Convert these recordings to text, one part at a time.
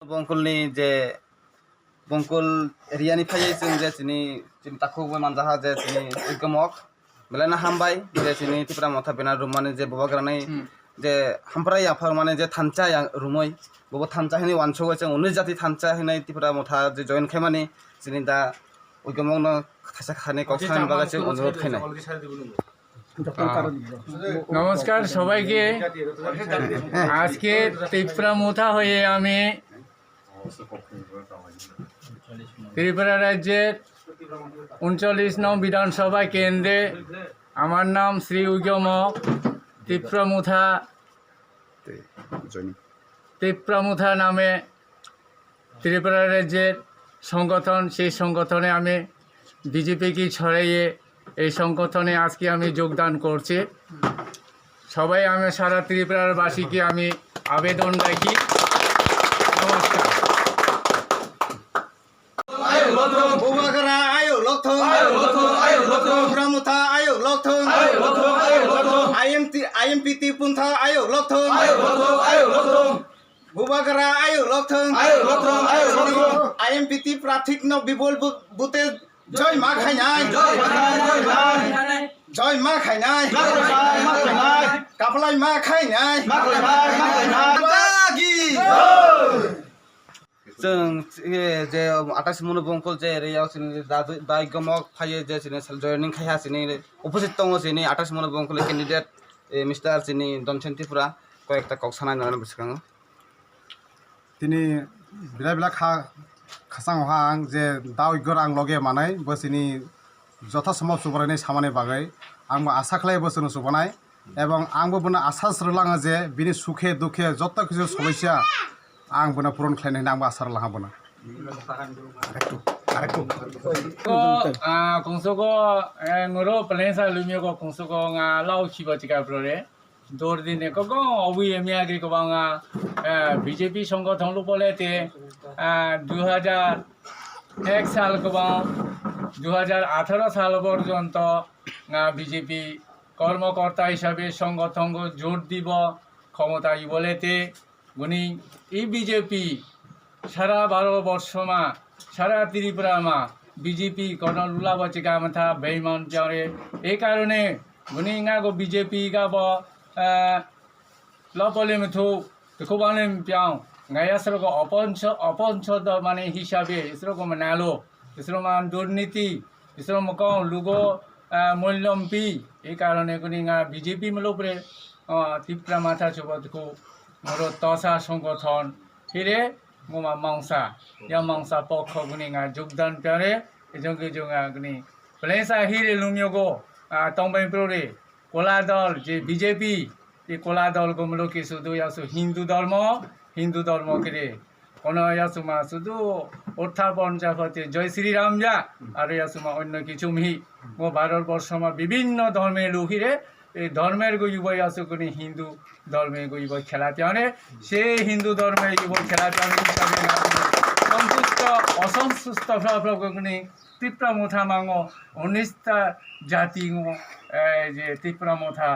Bangkulni je Bankul riani phai sing je sini taku manjaha je sini ikamok belana hambai je sini tipra motha bena rumane je bobagranai je hamprai afar mane je thancha rumoi bobo thancha hini wancho je unni jati thancha hinai tipra motha je join khaimani sini da ikamok no khasa khane koksan bagase অনুরোধ খাইনাই নমস্কার সবাইকে। আজকে ত্রিপুরা মুথা হয়ে আমি ত্রিপুরা রাজ্যের ৩৯ নং বিধানসভা কেন্দ্রে আমার নাম শ্রী উইগমক ত্রিপুরা নামে ত্রিপুরা রাজ্যের সংগঠন, সেই সংগঠনে আমি বিজেপিকে ছড়াইয়ে এই সংগঠনে আজকে আমি যোগদান করছি। সবাই আমি সারা ত্রিপুরাবাসীকে আমি আবেদন রাখি। নমস্কার। IMPT punta ayo lokthong Bubagara ayo lokthong IMPT prathik no bibol bute joy ma khainai joy ma khainai kaplai ma khainai dagi जों जे 28 मनु बंकल जे रेयाव सिनि दाइ गमक फाये जे सिनि जयनिं खाया सिनि अपोजिट दङ सिनि 28 मनु बंकल कैंडिडेट मिस्टार सिनि दनसेन त्रिपुरा कयेकटा कक्साना नानै बिसखाङो तिनि बिला खासां हां जे दाउ इगर आं लगे मानाय बसिनि जथा समाव सुबरायनाय सामाने बागै आंबो आसा खालाय बसनो सुबनाय एवं आंबो बना आसा सरलाङा जे बिनि सुखे दुखे जत किछु समस्या आं बना पूरण खालायनाय आंबो आसा लाहा बना 공소고 ngoro plansa lumyogo 공소고 nga lao chiba chika prore dordine ko obi emia ge ko nga BJP সংগঠন lo bolete 2001 সাল ko 2018 সাল পর্যন্ত বিজেপি কর্মকর্তা হিসাবে সংগঠন জোর দিব ক্ষমতায় বলেতে গুনি এই বিজেপি সারা 12 বর্ষমা সারা ত্রিপুরামা বিজেপি কোন লুলাবচিকা মাথা বেইমান জারে এই কারণে গুনিঙাগো বিজেপি গাব লপলে মথু কোবানে পিয়াও গায়াসরগো অপঞ্চদ মানে হিসাবে ইসরগো মানালো ইসরমান দুর্নীতি ইসরমকো লুগো মূল্যম্পি এই কারণে গুনিঙা বিজেপি মলোপরে ত্রিপুরা মাথা চবতকো মোর তসা সংগঠন ফিরে মোমা মাংসা या मांसा पक्ष गुनिङा योगदान प्यारे एजोंगे जोङा गुनि प्लेसा हिरे लुमियोगो तंबाई प्रोरे कोला दल जे बीजेपी ये कोला दल को मुलोके सुदु यासु हिंदू धर्म करे कोनो यासुमा सुदु उत्थापन जाफते जय श्री राम जा आरो यासुमा अन्य किछु मिहि मो भारतवर्षमा विभिन्न धर्मेर लोहिरे এই ধর্মের গইবই আছে কোনি হিন্দু ধর্মে গইবই খেলা প্যানে সেই হিন্দু ধর্মে গইবই খেলা প্যানে হিসাবে সন্তুষ্ট অসন্তুষ্ট প্রকরণে ত্রিপুরা মুথা মাঙ্গো 19টা জাতি যে ত্রিপুরা মুথা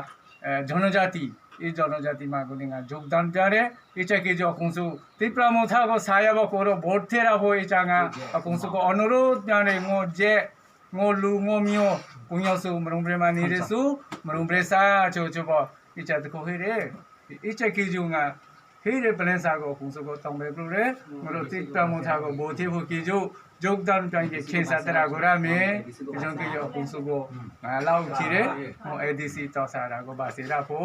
জনজাতি এই জনজাতি মাগুনিঙা যোগদান প্যারে এটাকে যখনসু ত্রিপুরা মুথা গো সায়াবো করো ভোট থেরাবো এই চাঙা যখনসু অনুরোধ প্যারে মো যে ngolu ngomio kunyasu merumbrema niresu merumbresa chochobo icha ko hire icha kijunga hire plansa go kunso go tongbe prure moro tikta motha go bothi ho kiju jogdan tange khensa tara gora me ejong ke yo kunso go lao chire mo adc tosara go basira po